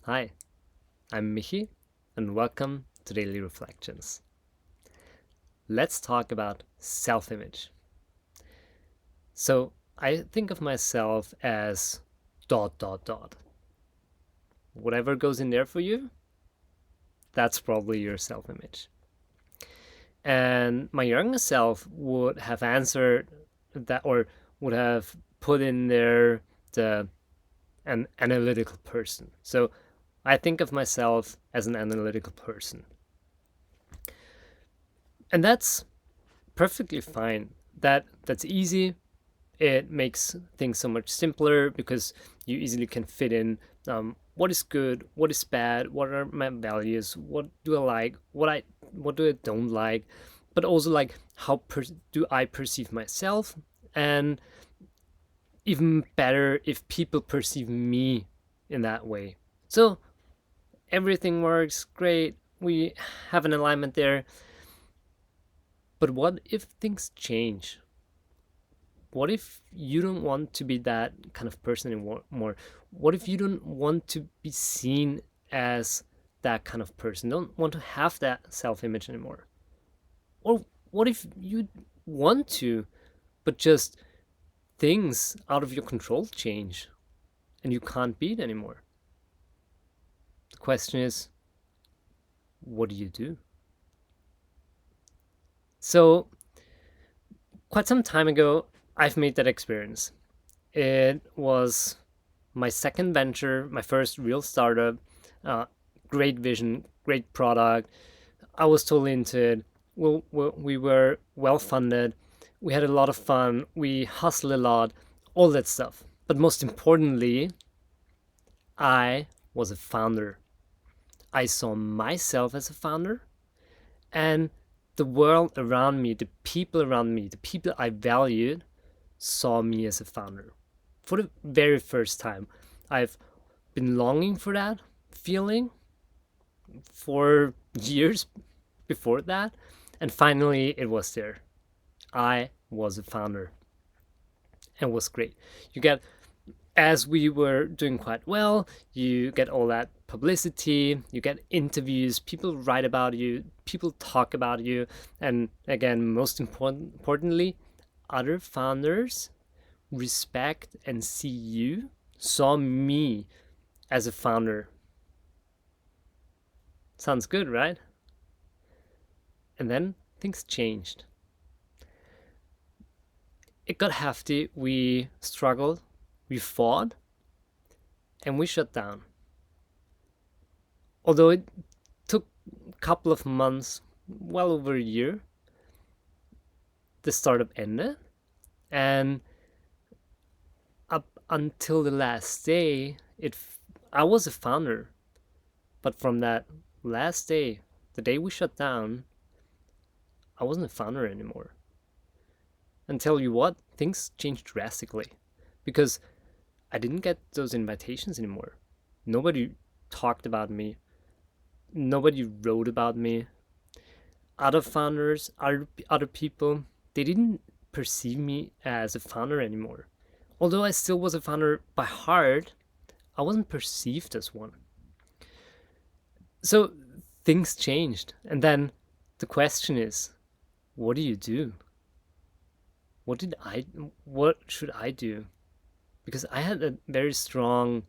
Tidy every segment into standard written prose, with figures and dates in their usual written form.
Hi, I'm Michi, and welcome to Daily Reflections. Let's talk about self-image. So, I think of myself as dot dot dot. Whatever goes in there for you, that's probably your self-image. And my younger self would have answered that, or would have put in there the an analytical person. So, I think of myself as an analytical person. And that's perfectly fine. That's easy. It makes things so much simpler because you easily can fit in what is good, what is bad, what are my values, what do I like, what do I don't like, but also like do I perceive myself, and even better if people perceive me in that way. So everything works great. We have an alignment there. But what if things change? What if you don't want to be that kind of person anymore? What if you don't want to be seen as that kind of person? Don't want to have that self-image anymore? Or what if you want to, but just things out of your control change and you can't be it anymore? The question is, what do you do? So, quite some time ago, I've made that experience. It was my second venture, my first real startup. Uh, Great vision, great product. I was totally into it. We were well funded. We had a lot of fun. We hustled a lot, all that stuff. But most importantly, I was a founder. I saw myself as a founder, and the world around me, the people around me, the people I valued, saw me as a founder. For the very first time, I've been longing for that feeling for years before that, and finally it was there. I was a founder, and it was great. You get, as we were doing quite well, you get all that publicity, you get interviews, people write about you, people talk about you, and again, importantly, other founders respect and see you, saw me as a founder. Sounds good, right? And then things changed. It got hefty. We struggled, we fought, and we shut down. Although it took a couple of months, well over a year, the startup ended. And up until the last day, I was a founder. But from that last day, the day we shut down, I wasn't a founder anymore. And tell you what, things changed drastically because I didn't get those invitations anymore. Nobody talked about me. Nobody wrote about me. Other founders, other people, they didn't perceive me as a founder anymore. Although I still was a founder by heart, I wasn't perceived as one. So things changed. And then the question is, what do you do? What should I do? Because I had a very strong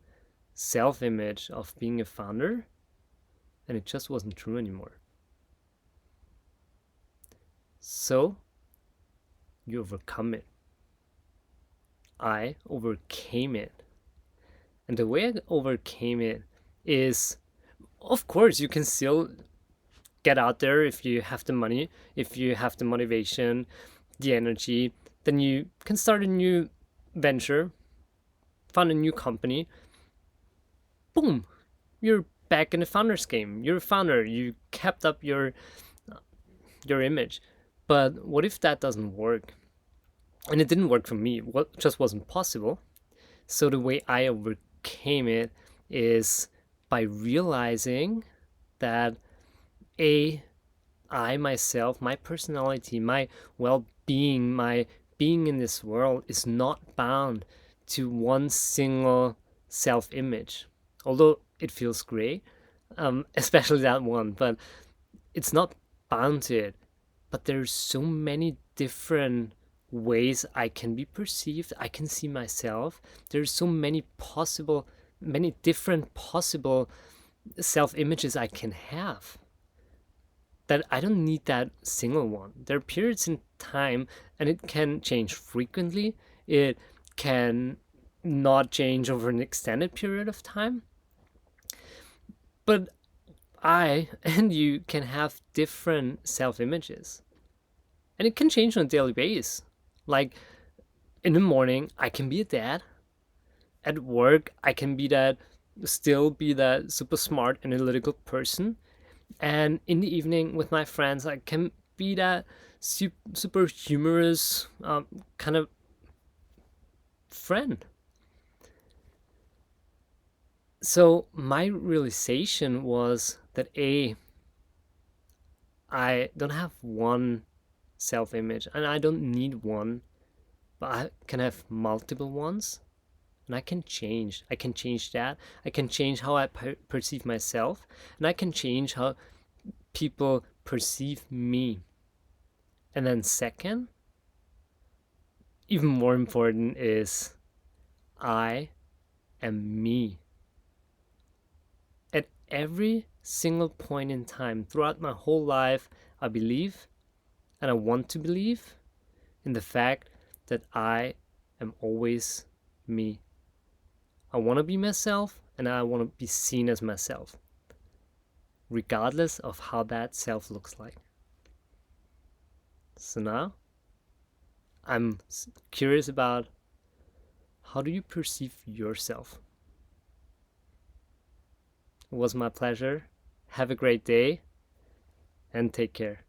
self-image of being a founder, and it just wasn't true anymore. So you overcome it. I overcame it. And the way I overcame it is, of course, you can still get out there if you have the money, if you have the motivation, the energy, then you can start a new venture, found a new company. Boom, you're back in the founder's game. You're a founder. You kept up your image. But what if that doesn't work? And it didn't work for me. What just wasn't possible. So the way I overcame it is by realizing that a I myself, my personality, my well-being, my being in this world is not bound to one single self-image. Although it feels great, especially that one, but it's not bound to it. But there's so many different ways I can be perceived, I can see myself. There's so many different possible self images I can have that I don't need that single one. There are periods in time, and it can change frequently. It can not change over an extended period of time. But I and you can have different self images, and it can change on a daily basis. Like in the morning, I can be a dad. At work, I can still be that super smart analytical person. And in the evening with my friends, I can be that super humorous kind of friend. So my realization was that I don't have one self image, and I don't need one, but I can have multiple ones, and I can change. I can change that. I can change how I perceive myself, and I can change how people perceive me. And then, second, even more important, is I am me. At every single point in time throughout my whole life, I believe, and I want to believe, in the fact that I am always me. I want to be myself, and I want to be seen as myself, regardless of how that self looks like. So now I'm curious about, how do you perceive yourself? It was my pleasure. Have a great day, and take care.